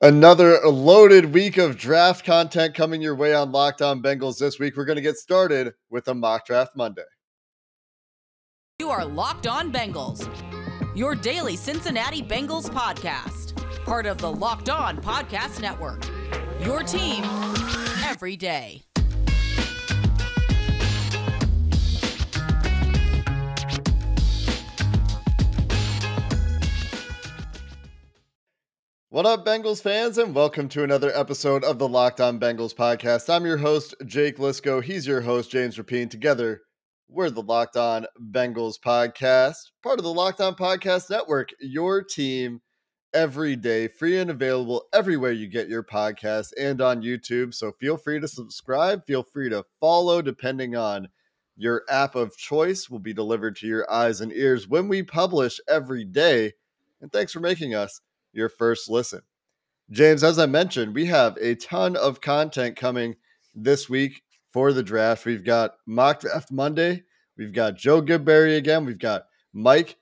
Another loaded week of draft content coming your way on Locked On Bengals this week. We're going to get started with a mock draft Monday. You are Locked On Bengals, your daily Cincinnati Bengals podcast, part of the Locked On Podcast Network, your team every day. What up, Bengals fans, and welcome to another episode of the Locked On Bengals podcast. I'm your host, Jake Liscow. He's your host, James Rapien. Together, we're the Locked On Bengals podcast, part of the Locked On Podcast Network, your team every day, free and available everywhere you get your podcasts and on YouTube. So feel free to subscribe, feel free to follow, depending on your app of choice, will be delivered to your eyes and ears when we publish every day. And thanks for making us your first listen. James, as I mentioned, we have a ton of content coming this week for the draft. We've got Mock Draft Monday. We've got Joe Goodberry again. We've got Mike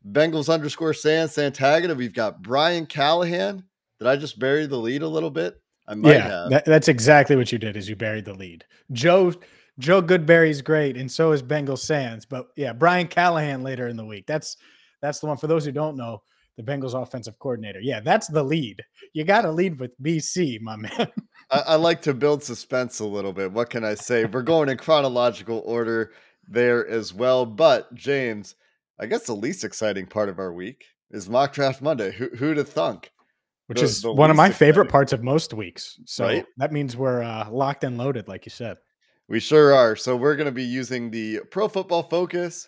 Bengals _ Santagata. We've got Brian Callahan. Did I just bury the lead a little bit? I might have. That's exactly what you did, is you buried the lead. Joe Goodberry's great, and so is Bengals Sands. But yeah, Brian Callahan later in the week. That's the one. For those who don't know, the Bengals offensive coordinator. Yeah, that's the lead. You got to lead with BC, my man. I like to build suspense a little bit. What can I say? We're going in chronological order there as well. But, James, I guess the least exciting part of our week is Mock Draft Monday. Who'd have thunk? Which is one of my favorite parts of most weeks. So right? That means we're locked and loaded, like you said. We sure are. So we're going to be using the Pro Football Focus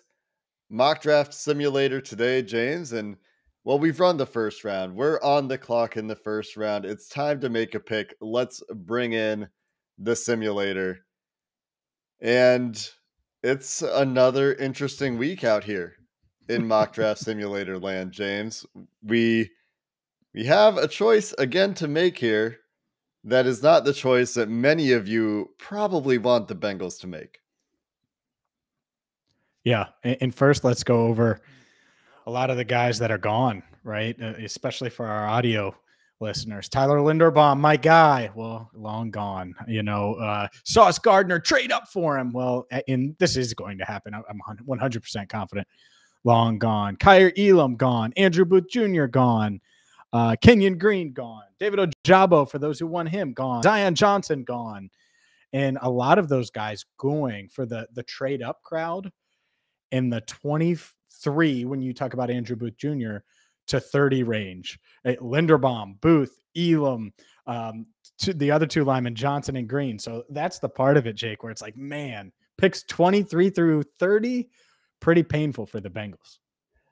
Mock Draft Simulator today, James. And well, we've run the first round. We're on the clock in the first round. It's time to make a pick. Let's bring in the simulator. And it's another interesting week out here in Mock Draft Simulator land, James. We have a choice again to make here that is not the choice that many of you probably want the Bengals to make. Yeah, and first let's go over a lot of the guys that are gone, right? Especially for our audio listeners. Tyler Linderbaum, my guy. Well, long gone. Sauce Gardner, trade up for him. Well, this is going to happen. I'm 100% confident. Long gone. Kyer Elam, gone. Andrew Booth Jr., gone. Kenyon Green, gone. David Ojabo, for those who want him, gone. Zion Johnson, gone. And a lot of those guys going for the trade up crowd in the 23, when you talk about Andrew Booth Jr., to 30 range. Linderbaum, Booth, Elam, the other two linemen, Johnson and Green. So that's the part of it, Jake, where it's like, man, picks 23 through 30, pretty painful for the Bengals.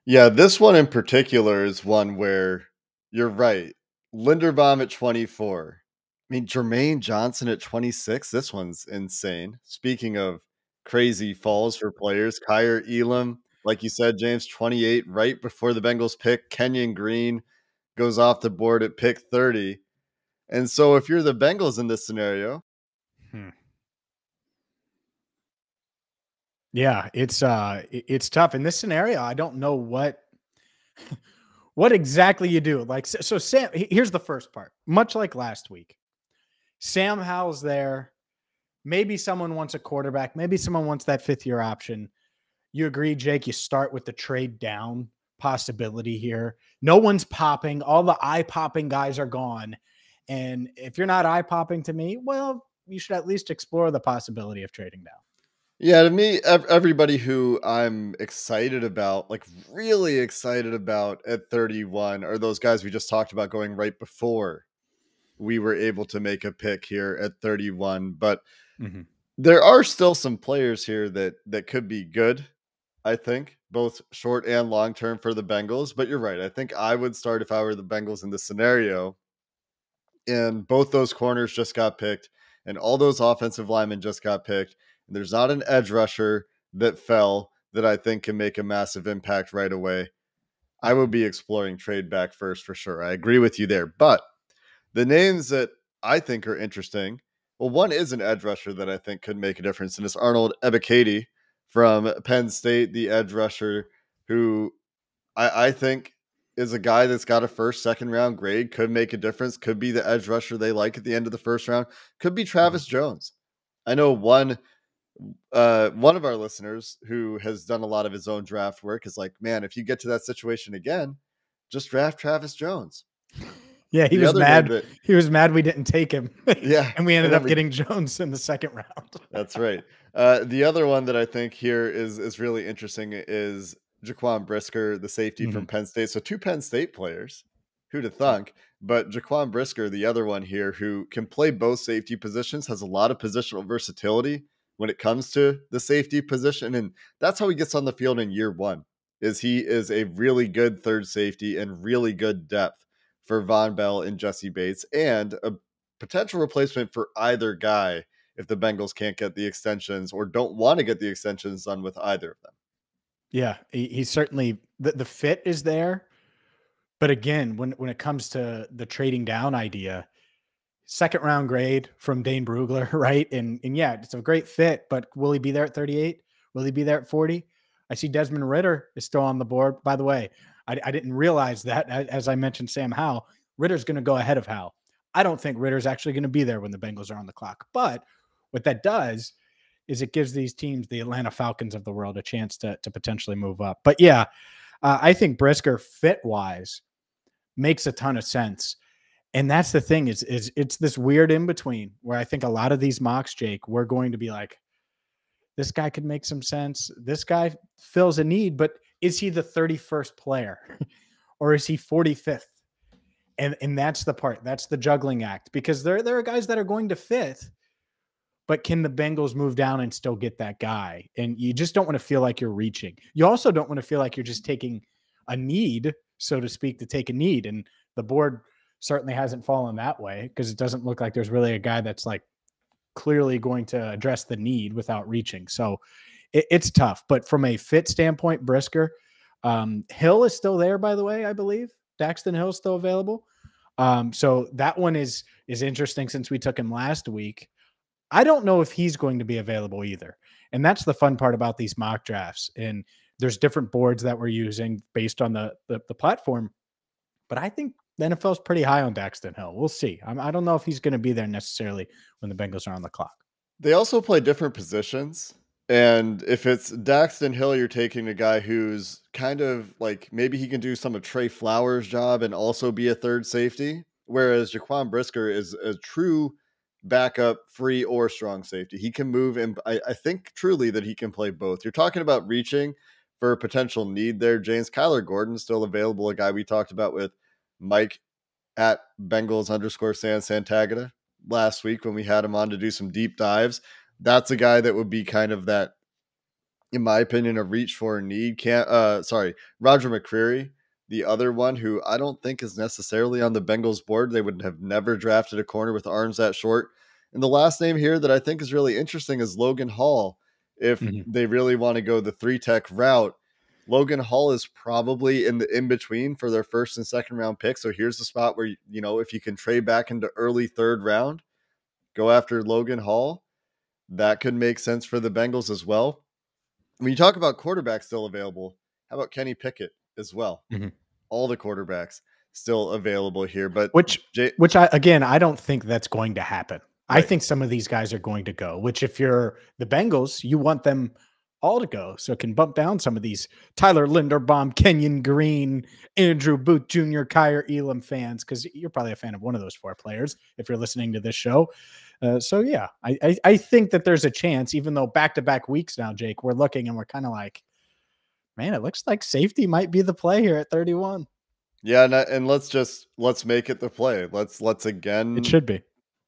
Yeah, this one in particular is one where you're right. Linderbaum at 24. I mean, Jermaine Johnson at 26. This one's insane. Speaking of crazy falls for players, Kyer Elam, like you said, James, 28, right before the Bengals pick. Kenyon Green goes off the board at pick 30. And so if you're the Bengals in this scenario. Yeah, it's tough. In this scenario, I don't know what exactly you do. Like, so Sam, here's the first part. Much like last week, Sam Howell's there. Maybe someone wants a quarterback. Maybe someone wants that fifth-year option. You agree, Jake? You start with the trade down possibility here. No one's popping. All the eye-popping guys are gone. And if you're not eye-popping to me, well, you should at least explore the possibility of trading down. Yeah, to me, everybody who I'm excited about, like really excited about at 31, are those guys we just talked about going right before we were able to make a pick here at 31. But there are still some players here that could be good, I think, both short and long term for the Bengals. But you're right. I think I would start if I were the Bengals in this scenario. And both those corners just got picked, and all those offensive linemen just got picked. And there's not an edge rusher that fell that I think can make a massive impact right away. I would be exploring trade back first for sure. I agree with you there. But the names that I think are interesting, well, one is an edge rusher that I think could make a difference, and it's Arnold Ebiketie from Penn State, the edge rusher, who I think is a guy that's got a first, second round grade, could make a difference, could be the edge rusher they like at the end of the first round, could be Travis Jones. I know one of our listeners who has done a lot of his own draft work is like, man, if you get to that situation again, just draft Travis Jones. Yeah, he The was other name mad. He was mad we didn't take him. Yeah. And we ended up getting Jones in the second round. That's right. The other one that I think here is really interesting is Jaquan Brisker, the safety from Penn State. So 2 Penn State players. Who'd have thunk? But Jaquan Brisker, the other one here, who can play both safety positions, has a lot of positional versatility when it comes to the safety position. And that's how he gets on the field in year one, is he is a really good third safety and really good depth for Von Bell and Jesse Bates, and a potential replacement for either guy if the Bengals can't get the extensions or don't want to get the extensions done with either of them. Yeah, he's certainly, the fit is there. But again, when it comes to the trading down idea, second round grade from Dane Brugler, right? And yeah, it's a great fit, but will he be there at 38? Will he be there at 40? I see Desmond Ridder is still on the board. By the way, I didn't realize that. As I mentioned, Sam Howell, Ritter's going to go ahead of Howell. I don't think Ritter's actually going to be there when the Bengals are on the clock. But what that does is it gives these teams, the Atlanta Falcons of the world, a chance to potentially move up. But yeah, I think Brisker fit-wise makes a ton of sense. And that's the thing is it's this weird in-between where I think a lot of these mocks, Jake, we're going to be like, this guy could make some sense. This guy fills a need, but is he the 31st player or is he 45th? And that's the part, that's the juggling act, because there are guys that are going to fit, but can the Bengals move down and still get that guy? And you just don't want to feel like you're reaching. You also don't want to feel like you're just taking a need, so to speak, to take a need. And the board certainly hasn't fallen that way, because it doesn't look like there's really a guy that's like clearly going to address the need without reaching. So it's tough. But from a fit standpoint, Brisker, Hill is still there, by the way, I believe. Daxton Hill is still available. So that one is interesting since we took him last week. I don't know if he's going to be available either. And that's the fun part about these mock drafts. And there's different boards that we're using based on the platform. But I think the NFL is pretty high on Daxton Hill. We'll see. I don't know if he's going to be there necessarily when the Bengals are on the clock. They also play different positions. And if it's Daxton Hill, you're taking a guy who's kind of like, maybe he can do some of Trey Flowers' job and also be a third safety. Whereas Jaquan Brisker is a true backup, free or strong safety. He can move, and I think truly that he can play both. You're talking about reaching for a potential need there. James Kyler Gordon still available, a guy we talked about with Mike at Bengals_Santagata last week when we had him on to do some deep dives. That's a guy that would be kind of that, in my opinion, a reach for a need. Roger McCreary, the other one who I don't think is necessarily on the Bengals board. They would have never drafted a corner with arms that short. And the last name here that I think is really interesting is Logan Hall. If they really want to go the 3-tech route, Logan Hall is probably in the in-between for their first and second round pick. So here's the spot where, if you can trade back into early third round, go after Logan Hall. That could make sense for the Bengals as well. When you talk about quarterbacks still available, how about Kenny Pickett as well? All the quarterbacks still available here, but which I don't think that's going to happen. Right. I think some of these guys are going to go, which if you're the Bengals, you want them all to go. So it can bump down some of these Tyler Linderbaum, Kenyon Green, Andrew Booth Jr., Kyer Elam fans, because you're probably a fan of one of those 4 players if you're listening to this show. So yeah, I think that there's a chance, even though back-to-back weeks now, Jake, we're looking and we're kind of like, man, it looks like safety might be the play here at 31. Yeah, and let's make it the play. Let's again. It should be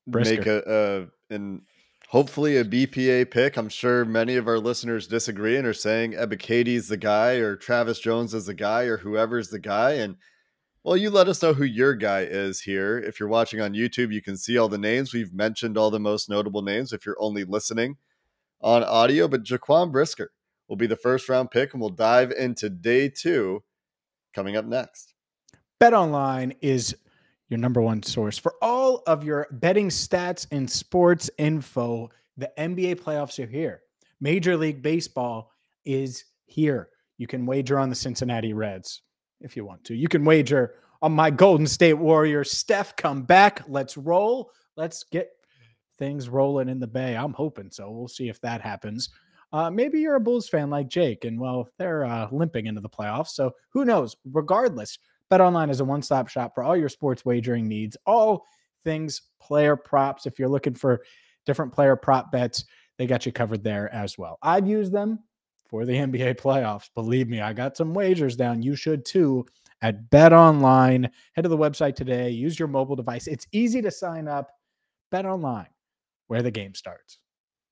Brisker. Make and hopefully a BPA pick. I'm sure many of our listeners disagree and are saying Ebiketie the guy or Travis Jones is the guy or whoever's the guy. And well, you let us know who your guy is here. If you're watching on YouTube, you can see all the names. We've mentioned all the most notable names if you're only listening on audio. But Jaquan Brisker will be the first round pick, and we'll dive into day 2 coming up next. BetOnline is your number one source for all of your betting stats and sports info. The NBA playoffs are here. Major League Baseball is here. You can wager on the Cincinnati Reds. if you want to. You can wager on my Golden State Warriors. Steph, come back. Let's roll. Let's get things rolling in the Bay. I'm hoping so. We'll see if that happens. Maybe you're a Bulls fan like Jake, and well, they're limping into the playoffs. So who knows? Regardless, BetOnline is a one-stop shop for all your sports wagering needs, all things player props. If you're looking for different player prop bets, they got you covered there as well. I've used them for the NBA playoffs. Believe me, I got some wagers down. You should too at BetOnline. Head to the website today. Use your mobile device. It's easy to sign up. BetOnline, where the game starts.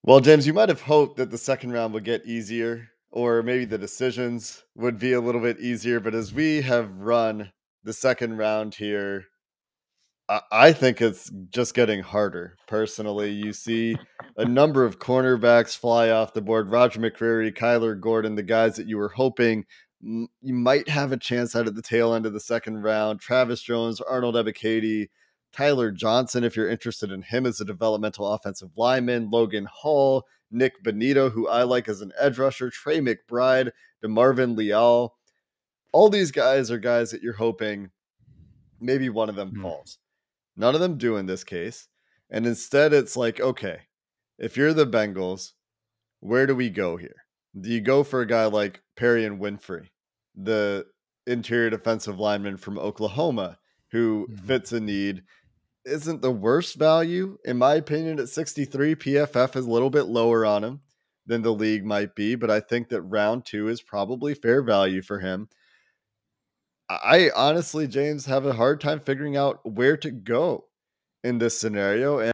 Well, James, you might have hoped that the second round would get easier, or maybe the decisions would be a little bit easier. But as we have run the second round here, I think it's just getting harder. Personally, you see a number of cornerbacks fly off the board. Roger McCreary, Kyler Gordon, the guys that you were hoping you might have a chance out at the tail end of the second round. Travis Jones, Arnold Ebiketie, Tyler Johnson, if you're interested in him as a developmental offensive lineman, Logan Hall, Nick Benito, who I like as an edge rusher, Trey McBride, DeMarvin Leal. All these guys are guys that you're hoping maybe one of them falls. None of them do in this case. And instead it's like, okay, if you're the Bengals, where do we go here? Do you go for a guy like Perry and Winfrey, the interior defensive lineman from Oklahoma, who fits a need? Isn't the worst value, in my opinion, at 63. PFF is a little bit lower on him than the league might be, but I think that round 2 is probably fair value for him. I honestly, James, have a hard time figuring out where to go in this scenario. And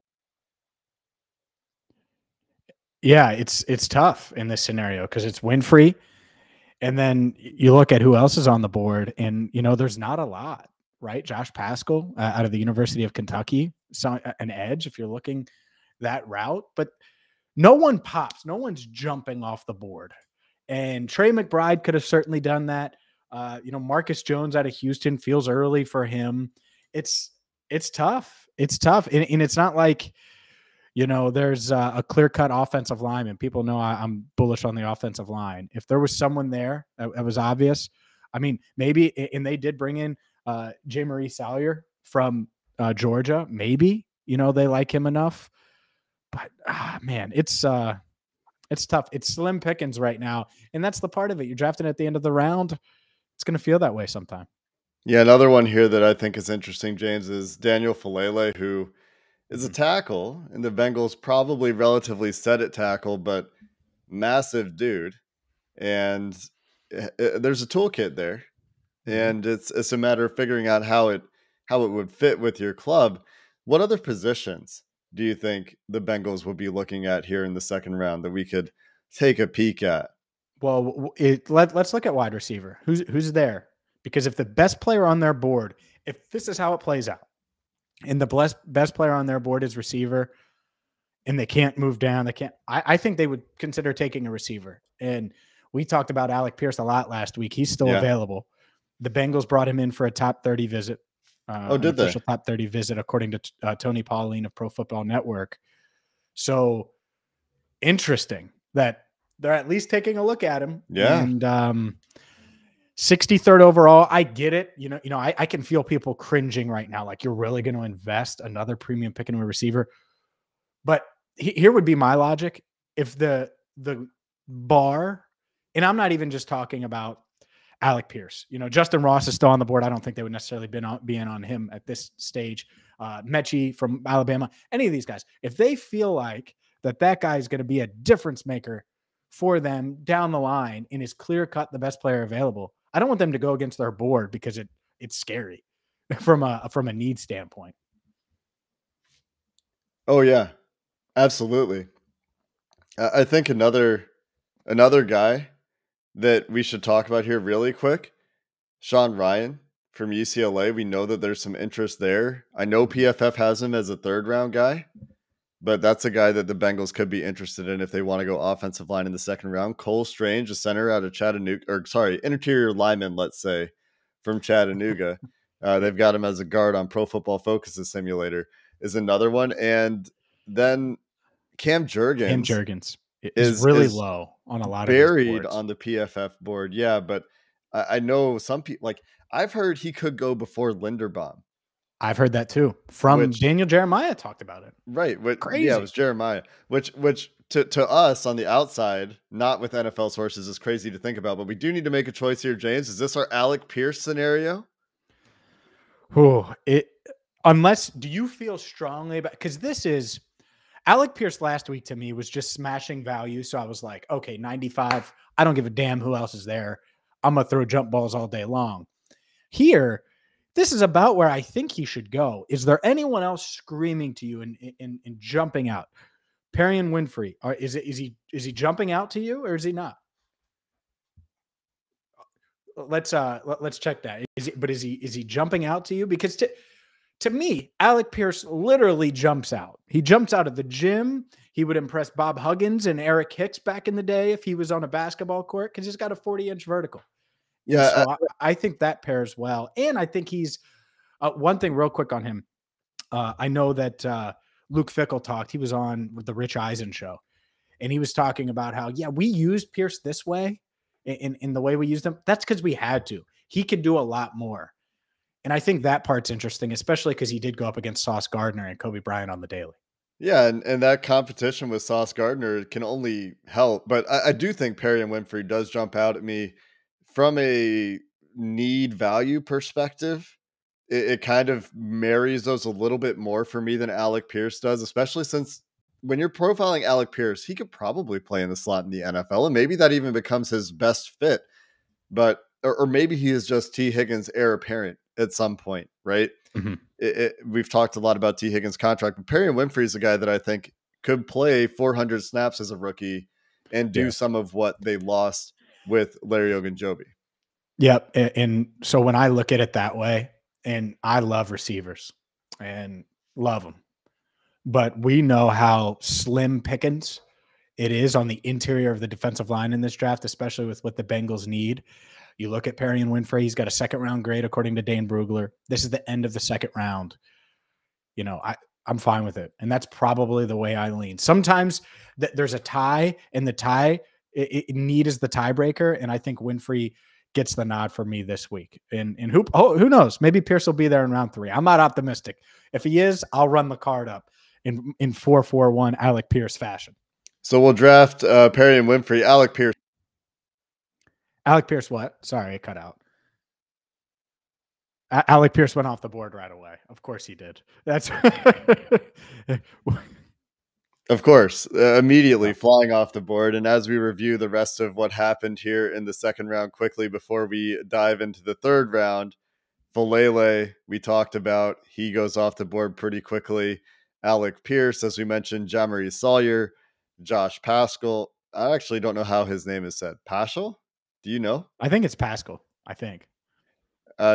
yeah, it's tough in this scenario because it's Winfrey. And then you look at who else is on the board, and, there's not a lot. Right? Josh Paschal out of the University of Kentucky, so an edge if you're looking that route, but no one pops. No one's jumping off the board. And Trey McBride could have certainly done that. Marcus Jones out of Houston feels early for him. It's tough. It's tough. And it's not like, there's a clear-cut offensive lineman. People know I'm bullish on the offensive line. If there was someone there that was obvious, I mean, maybe, and they did bring in J. Marie Salyer from Georgia. Maybe, they like him enough, but man, it's tough. It's slim pickings right now. And that's the part of it. You're drafting at the end of the round. It's going to feel that way sometime. Yeah. Another one here that I think is interesting, James, is Daniel Fellaille, who is a tackle, and the Bengals probably relatively set at tackle, but massive dude. And there's a toolkit there. And it's a matter of figuring out how it would fit with your club. What other positions do you think the Bengals would be looking at here in the second round that we could take a peek at? Well, let's look at wide receiver. Who's there? Because if the best player on their board, if this is how it plays out, and the best player on their board is receiver, and they can't move down, I think they would consider taking a receiver. And we talked about Alec Pierce a lot last week. He's still available. The Bengals brought him in for a top 30 visit. Did they? Official top 30 visit, according to Tony Pauline of Pro Football Network. So interesting that they're at least taking a look at him. Yeah. And 63rd overall. I get it. I can feel people cringing right now. Like, you're really going to invest another premium pick into a receiver. But here would be my logic. If the bar, and I'm not even just talking about Alec Pierce, Justin Ross is still on the board. I don't think they would necessarily be in on him at this stage. Mechie from Alabama, any of these guys, if they feel like that guy is going to be a difference maker for them down the line and is clear cut the best player available, I don't want them to go against their board because it's scary from a need standpoint. Oh yeah, absolutely. I think another guy that we should talk about here really quick, Sean Ryan from UCLA. We know that there's some interest there. I know PFF has him as a third round guy, but that's a guy that the Bengals could be interested in if they want to go offensive line in the second round. Cole Strange, a center out of interior lineman, let's say, from Chattanooga. They've got him as a guard on Pro Football Focus's simulator, is another one. And then Cam Jurgens is really low on a lot of buried on the PFF board. Yeah, but I know some people, like, I've heard he could go before Linderbaum. I've heard that too. From Daniel Jeremiah talked about it. Right. Crazy. Yeah, it was Jeremiah, which to us on the outside, not with NFL sources, is crazy to think about. But we do need to make a choice here, James. Is this our Alec Pierce scenario? Unless, do you feel strongly about, because this is Alec Pierce last week to me was just smashing value. So I was like, okay, 95. I don't give a damn who else is there. I'm going to throw jump balls all day long. Here, this is about where I think he should go. Is there anyone else screaming to you and jumping out? Perry and Winfrey, is he jumping out to you or is he not? Let's check that. Is he jumping out to you? Because to me, Alec Pierce literally jumps out. He jumps out of the gym. He would impress Bob Huggins and Eric Hicks back in the day if he was on a basketball court because he's got a 40-inch vertical. Yeah, so I think that pairs well. And I think he's one thing real quick on him. I know that Luke Fickell talked. He was on with the Rich Eisen show, and he was talking about how, yeah, we used Pierce this way in the way we used him. That's because we had to. He could do a lot more. And I think that part's interesting, especially because he did go up against Sauce Gardner and Kobe Bryant on the daily. Yeah, and that competition with Sauce Gardner can only help. But I do think Perry and Winfrey does jump out at me from a need value perspective. It kind of marries those a little bit more for me than Alec Pierce does, especially since when you're profiling Alec Pierce, he could probably play in the slot in the NFL, and maybe that even becomes his best fit. But or maybe he is just T. Higgins' heir apparent at some point, right? Mm-hmm. We've talked a lot about T. Higgins' contract, but Perry and Winfrey is a guy that I think could play 400 snaps as a rookie and do some of what they lost with Larry Ogunjobi. Yep. And so when I look at it that way, and I love receivers and love them, but we know how slim pickings it is on the interior of the defensive line in this draft, especially with what the Bengals need. You look at Perry and Winfrey, he's got a second-round grade according to Dane Brugler. This is the end of the second round. You know, I'm fine with it, and that's probably the way I lean. Sometimes there's a tie, and the tie need is the tiebreaker, and I think Winfrey gets the nod for me this week. And who knows? Maybe Pierce will be there in round 3. I'm not optimistic. If he is, I'll run the card up in 4-4-1 Alec Pierce fashion. So we'll draft Perry and Winfrey. Alec Pierce. Alec Pierce what? Sorry, it cut out. Alec Pierce went off the board right away. Of course he did. That's of course, immediately flying off the board. And as we review the rest of what happened here in the second round quickly before we dive into the third round, Fellaille, we talked about, he goes off the board pretty quickly. Alec Pierce, as we mentioned, Jamari Sawyer, Josh Paschal. I actually don't know how his name is said. Paschal? Do you know? I think it's Paschal. I think.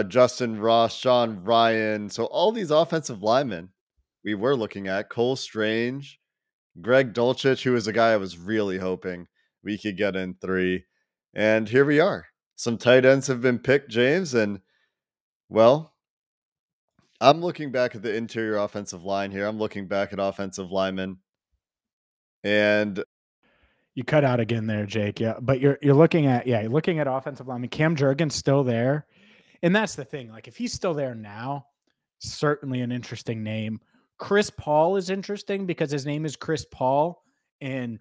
Justin Ross, Sean Ryan. So all these offensive linemen we were looking at. Cole Strange, Greg Dulcich, who is a guy I was really hoping we could get in 3. And here we are. Some tight ends have been picked, James. And, well, I'm looking back at the interior offensive line here. I'm looking back at offensive linemen. And you cut out again there, Jake. Yeah, but you're looking at offensive linemen. Cam Jurgens still there, and that's the thing. Like if he's still there now, certainly an interesting name. Chris Paul is interesting because his name is Chris Paul, and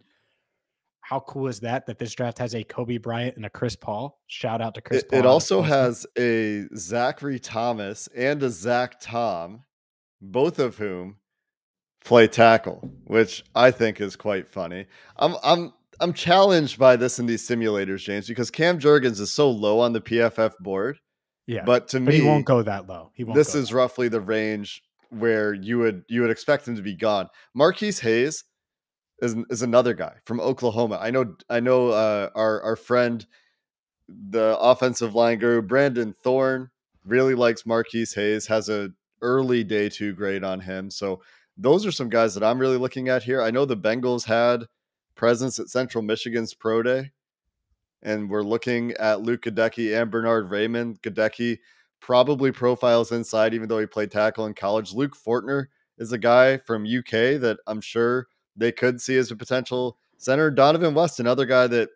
how cool is that this draft has a Kobe Bryant and a Chris Paul? Shout out to Chris Paul. It also has a Zachary Thomas and a Zach Tom, both of whom play tackle, which I think is quite funny. I'm challenged by this in these simulators, James, because Cam Jurgens is so low on the PFF board. Yeah, but to me, he won't go that low. This is roughly the range where you would expect him to be gone. Marquise Hayes is another guy from Oklahoma. I know our friend, the offensive line guru Brandon Thorne, really likes Marquise Hayes, has a early day 2 grade on him. So those are some guys that I'm really looking at here. I know the Bengals had presence at Central Michigan's Pro Day, and we're looking at Luke Gadecki and Bernard Raymond. Gadecki probably profiles inside, even though he played tackle in college. Luke Fortner is a guy from UK that I'm sure they could see as a potential center. Donovan West, another guy that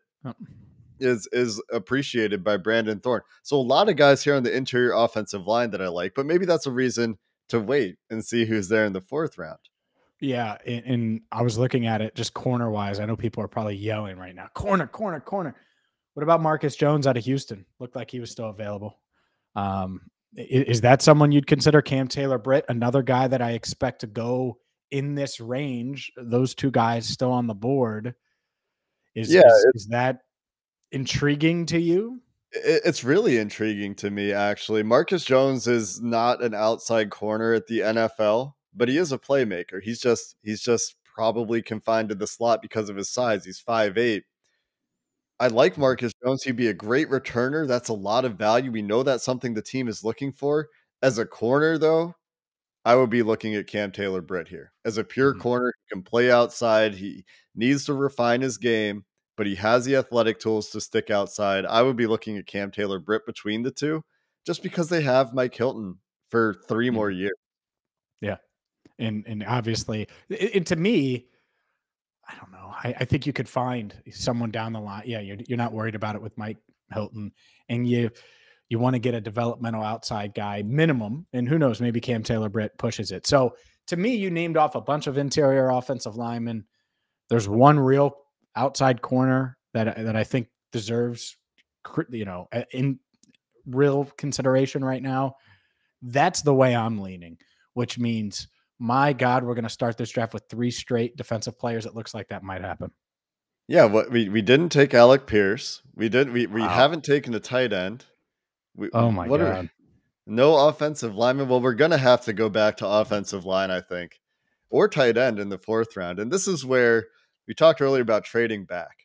is appreciated by Brandon Thorn. So a lot of guys here on the interior offensive line that I like, but maybe that's a reason to wait and see who's there in the 4th round. Yeah, and I was looking at it just corner wise. I know people are probably yelling right now, corner, corner, corner. What about Marcus Jones out of Houston? Looked like he was still available. Is that someone you'd consider? Cam Taylor-Britt, another guy that I expect to go in this range. Those two guys still on the board. Is that intriguing to you? It's really intriguing to me, actually. Marcus Jones is not an outside corner at the NFL, but he is a playmaker. He's just probably confined to the slot because of his size. He's 5'8". I like Marcus Jones. He'd be a great returner. That's a lot of value. We know that's something the team is looking for. As a corner, though, I would be looking at Cam Taylor-Britt here. As a pure corner, he can play outside. He needs to refine his game, but he has the athletic tools to stick outside. I would be looking at Cam Taylor-Britt between the two, just because they have Mike Hilton for 3 more years. Yeah. And obviously, and to me, I don't know. I think you could find someone down the line. Yeah, you're not worried about it with Mike Hilton, and you want to get a developmental outside guy minimum, and who knows, maybe Cam Taylor-Britt pushes it. So to me, you named off a bunch of interior offensive linemen. There's one real outside corner that I think deserves, in real consideration right now. That's the way I'm leaning, which means, my God, we're going to start this draft with 3 straight defensive players. It looks like that might happen. Yeah, we didn't take Alec Pierce. We haven't taken a tight end. Oh my God. No offensive lineman. Well, we're going to have to go back to offensive line, I think, or tight end in the 4th round. And this is where we talked earlier about trading back.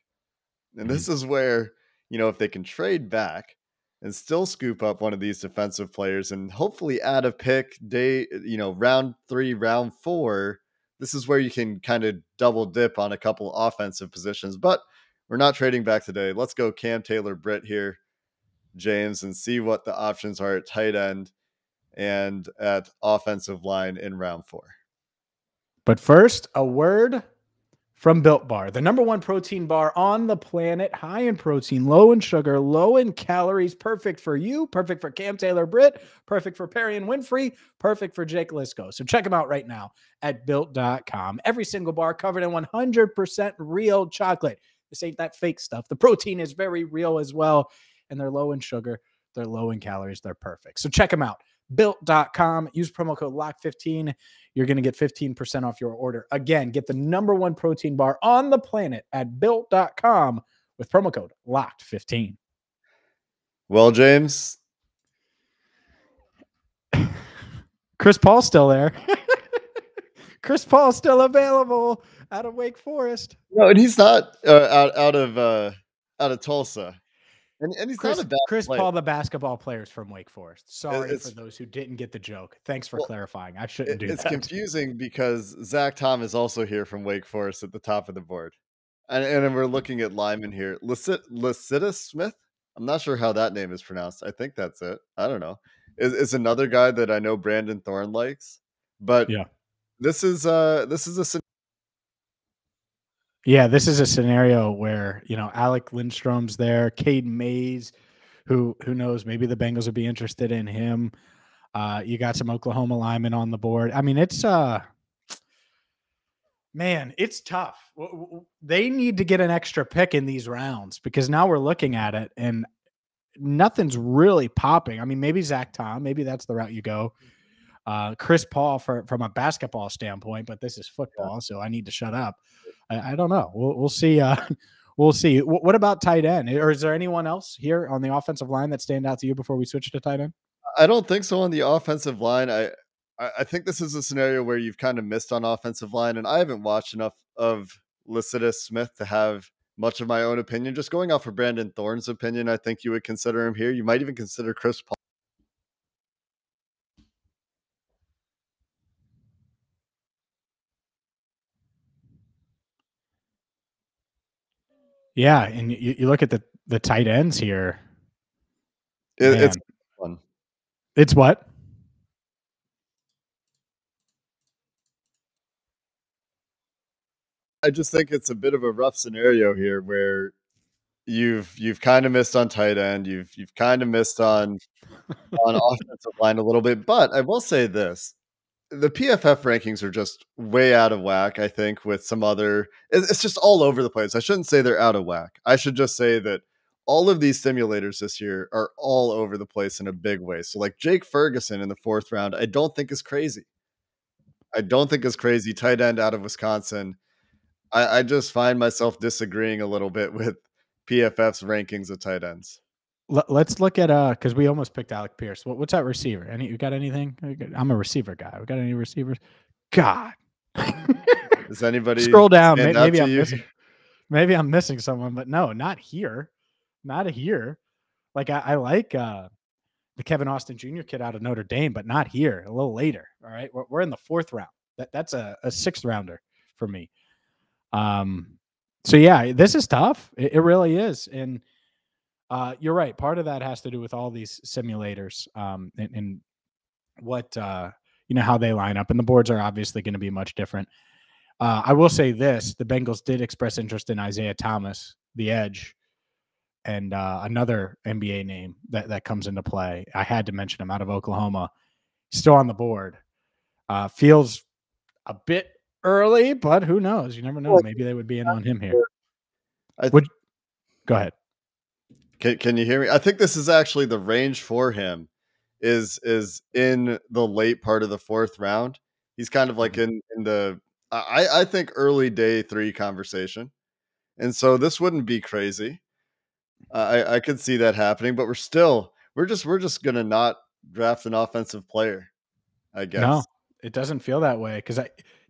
And this is where, if they can trade back and still scoop up one of these defensive players and hopefully add a pick round 3, round 4, this is where you can kind of double dip on a couple offensive positions. But we're not trading back today. Let's go Cam Taylor-Britt here, James, and see what the options are at tight end and at offensive line in round 4. But first, a word from Built Bar, the #1 protein bar on the planet, high in protein, low in sugar, low in calories, perfect for you, perfect for Cam Taylor-Britt, perfect for Perry and Winfrey, perfect for Jake Liscow. So check them out right now at Built.com. Every single bar covered in 100% real chocolate. This ain't that fake stuff. The protein is very real as well, and they're low in sugar, they're low in calories, they're perfect. So check them out. Built.com. Use promo code LOCK15. You're going to get 15% off your order. Again, get the #1 protein bar on the planet at Built.com with promo code LOCKed15. Well, James. Chris Paul's still there. Chris Paul's still available out of Wake Forest. No, and he's not out of Tulsa. And he's not a bad Chris player. Paul, the basketball players from Wake Forest. Sorry for those who didn't get the joke. Thanks for clarifying. I shouldn't do that. It's confusing because Zach Tom is also here from Wake Forest at the top of the board. And we're looking at linemen here. Lacita Smith? I'm not sure how that name is pronounced. I think that's it. I don't know. Is another guy that I know Brandon Thorn likes. But yeah, this is a Yeah, this is a scenario where, Alec Lindstrom's there, Cade Mays, who knows, maybe the Bengals would be interested in him. You got some Oklahoma linemen on the board. I mean, it's it's tough. They need to get an extra pick in these rounds because now we're looking at it and nothing's really popping. I mean, maybe Zach Tom, maybe that's the route you go. Chris Paul from a basketball standpoint, but this is football, so I need to shut up. I don't know. We'll see. We'll see. What about tight end? Or is there anyone else here on the offensive line that stand out to you before we switch to tight end? I don't think so on the offensive line. I think this is a scenario where you've kind of missed on offensive line, and I haven't watched enough of Lacita Smith to have much of my own opinion. Just going off of Brandon Thorn's opinion, I think you would consider him here. You might even consider Chris Paul. Yeah, and you look at the tight ends here. It's fun. It's what? I just think it's a bit of a rough scenario here where you've kind of missed on tight end. You've kind of missed on offensive line a little bit. But I will say this: the PFF rankings are just way out of whack. I think with some other, it's just all over the place. I shouldn't say they're out of whack. I should just say that all of these simulators this year are all over the place in a big way. So like Jake Ferguson in the 4th round, I don't think is crazy. I don't think is crazy. Tight end out of Wisconsin. I just find myself disagreeing a little bit with PFF's rankings of tight ends. Let's look at because we almost picked Alec Pierce. What's that receiver? You got anything? I'm a receiver guy. We got any receivers? God. Does anybody scroll down? Maybe I'm missing. Maybe I'm missing someone, but no, not here. Not here. Like I like the Kevin Austin Jr. kid out of Notre Dame, but not here. A little later. All right, we're in the 4th round. That's a 6th rounder for me. So yeah, this is tough. It really is. And you're right. Part of that has to do with all these simulators and what, how they line up. And the boards are obviously going to be much different. I will say this. The Bengals did express interest in Isaiah Thomas, the edge, and another NBA name that comes into play. I had to mention him, out of Oklahoma. Still on the board. Feels a bit early, but who knows? You never know. Maybe they would be in on him here. Go ahead. Can you hear me? I think this is actually the range for him is in the late part of the 4th round. He's kind of like in the I think early day 3 conversation. And so this wouldn't be crazy. I could see that happening, but we're just gonna not draft an offensive player, I guess. No, it doesn't feel that way. Because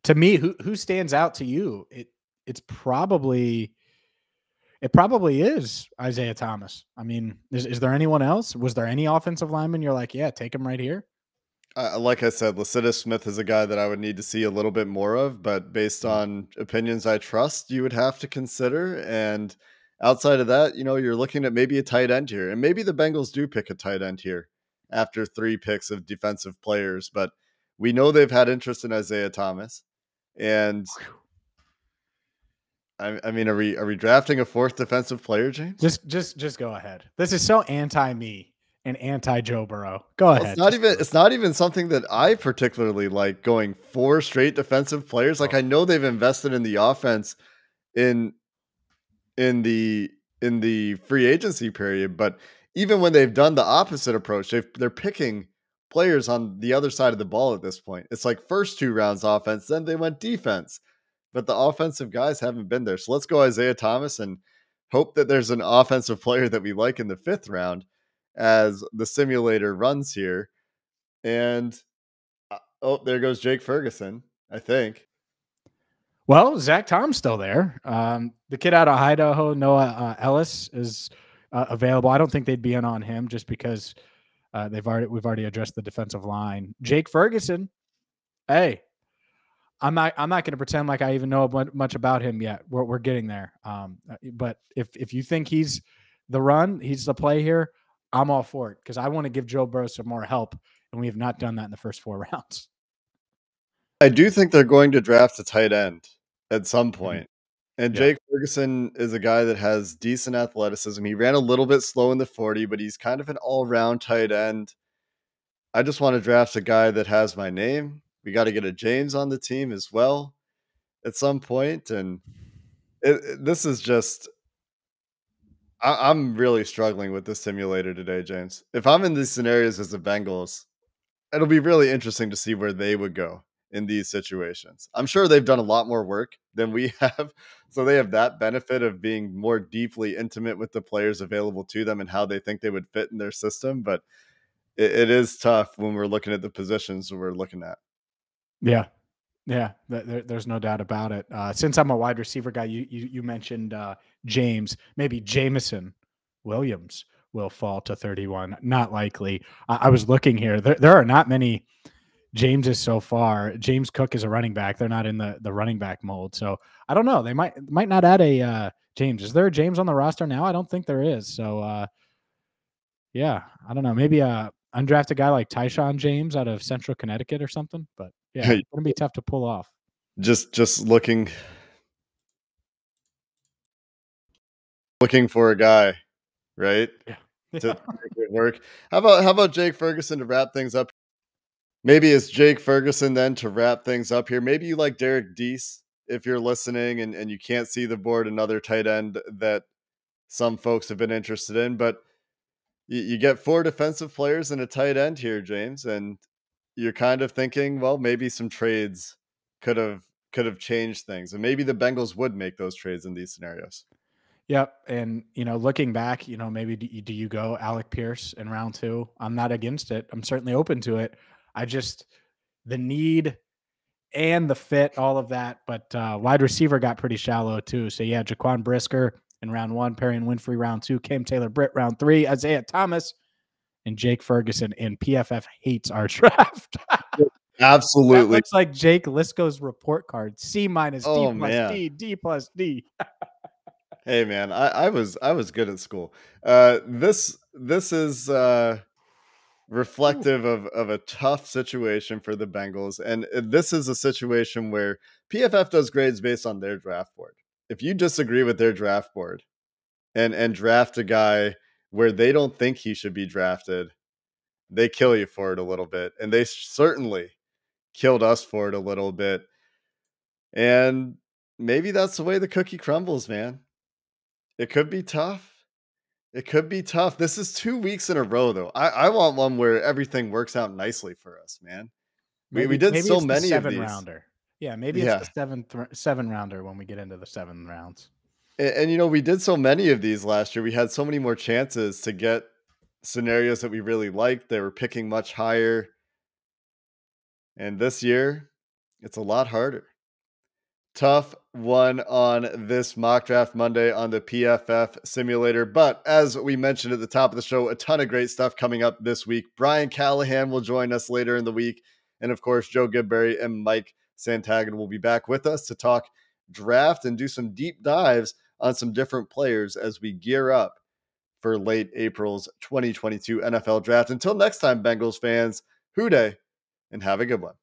to me, who stands out to you? It probably is Isaiah Thomas. I mean, is there anyone else? Was there any offensive lineman you're like, yeah, take him right here? Like I said, Lascitus Smith is a guy that I would need to see a little bit more of, but based on opinions I trust, you would have to consider. And outside of that, you're looking at maybe a tight end here. And maybe the Bengals do pick a tight end here after 3 picks of defensive players. But we know they've had interest in Isaiah Thomas. And I mean, are we drafting a 4th defensive player, James? Just go ahead. This is so anti-me and anti-Joe Burrow. Go ahead. It's not even something that I particularly like, going 4 straight defensive players. Like, I know they've invested in the offense in the free agency period, but even when they've done the opposite approach, they're picking players on the other side of the ball at this point. It's like first 2 rounds offense, then they went defense. But the offensive guys haven't been there. So let's go Isaiah Thomas and hope that there's an offensive player that we like in the 5th round as the simulator runs here. And there goes Jake Ferguson, I think. Well, Zach Tom's still there. The kid out of Idaho, Noah Ellis, is available. I don't think they'd be in on him just because we've already addressed the defensive line. Jake Ferguson, hey. I'm not going to pretend like I even know much about him yet. We're getting there. But if you think he's the play here, I'm all for it because I want to give Joe Burrow some more help, and we have not done that in the first 4 rounds. I do think they're going to draft a tight end at some point. And Jake Ferguson is a guy that has decent athleticism. He ran a little bit slow in the 40, but he's kind of an all-round tight end. I just want to draft a guy that has my name. We got to get a James on the team as well at some point. And this is just, I'm really struggling with this simulator today, James. If I'm in these scenarios as the Bengals, it'll be really interesting to see where they would go in these situations. I'm sure they've done a lot more work than we have. So they have that benefit of being more deeply intimate with the players available to them and how they think they would fit in their system. But it is tough when we're looking at the positions we're looking at. Yeah. There's no doubt about it. Since I'm a wide receiver guy, you mentioned James. Maybe Jameson Williams will fall to 31. Not likely. I was looking here. There are not many Jameses so far. James Cook is a running back. They're not in the running back mold. So I don't know. They might not add a James. Is there a James on the roster now? I don't think there is. So yeah, I don't know. Maybe undrafted guy like Tyshawn James out of Central Connecticut or something. But yeah, it's going to be tough to pull off. Just looking looking for a guy, right? Yeah. To make it work. How about Jake Ferguson to wrap things up? Maybe it's Jake Ferguson then to wrap things up here. Maybe you like Derek Deese if you're listening and you can't see the board, another tight end that some folks have been interested in, but you get 4 defensive players and a tight end here, James, and you're kind of thinking, well, maybe some trades could have changed things, and maybe the Bengals would make those trades in these scenarios. Yep. And, looking back, maybe do you go Alec Pierce in round 2? I'm not against it. I'm certainly open to it. The need and the fit, all of that. But wide receiver got pretty shallow too. So yeah, Jaquan Brisker in round 1, Perry and Winfrey round 2, Cam Taylor-Britt round 3, Isaiah Thomas and Jake Ferguson. And PFF hates our draft. Absolutely. That looks like Jake Liscow's report card. C-, Oh, D+, man. D, D+D. Hey man, I was good at school. This is reflective of a tough situation for the Bengals, and this is a situation where PFF does grades based on their draft board. If you disagree with their draft board and draft a guy where they don't think he should be drafted, they kill you for it a little bit, and they certainly killed us for it a little bit. And maybe that's the way the cookie crumbles, man. It could be tough. It could be tough. This is 2 weeks in a row, though. I want one where everything works out nicely for us, man. We did maybe so it's the many of 7 these. rounder. Yeah, maybe it's the 7 rounder when we get into the 7 rounds. And we did so many of these last year. We had so many more chances to get scenarios that we really liked. They were picking much higher. And this year, it's a lot harder. Tough one on this Mock Draft Monday on the PFF simulator. But as we mentioned at the top of the show, a ton of great stuff coming up this week. Brian Callahan will join us later in the week. And of course, Joe Goodberry and Mike Santagan will be back with us to talk draft and do some deep dives on some different players as we gear up for late April's 2022 NFL draft. Until next time, Bengals fans, hoo day and have a good one.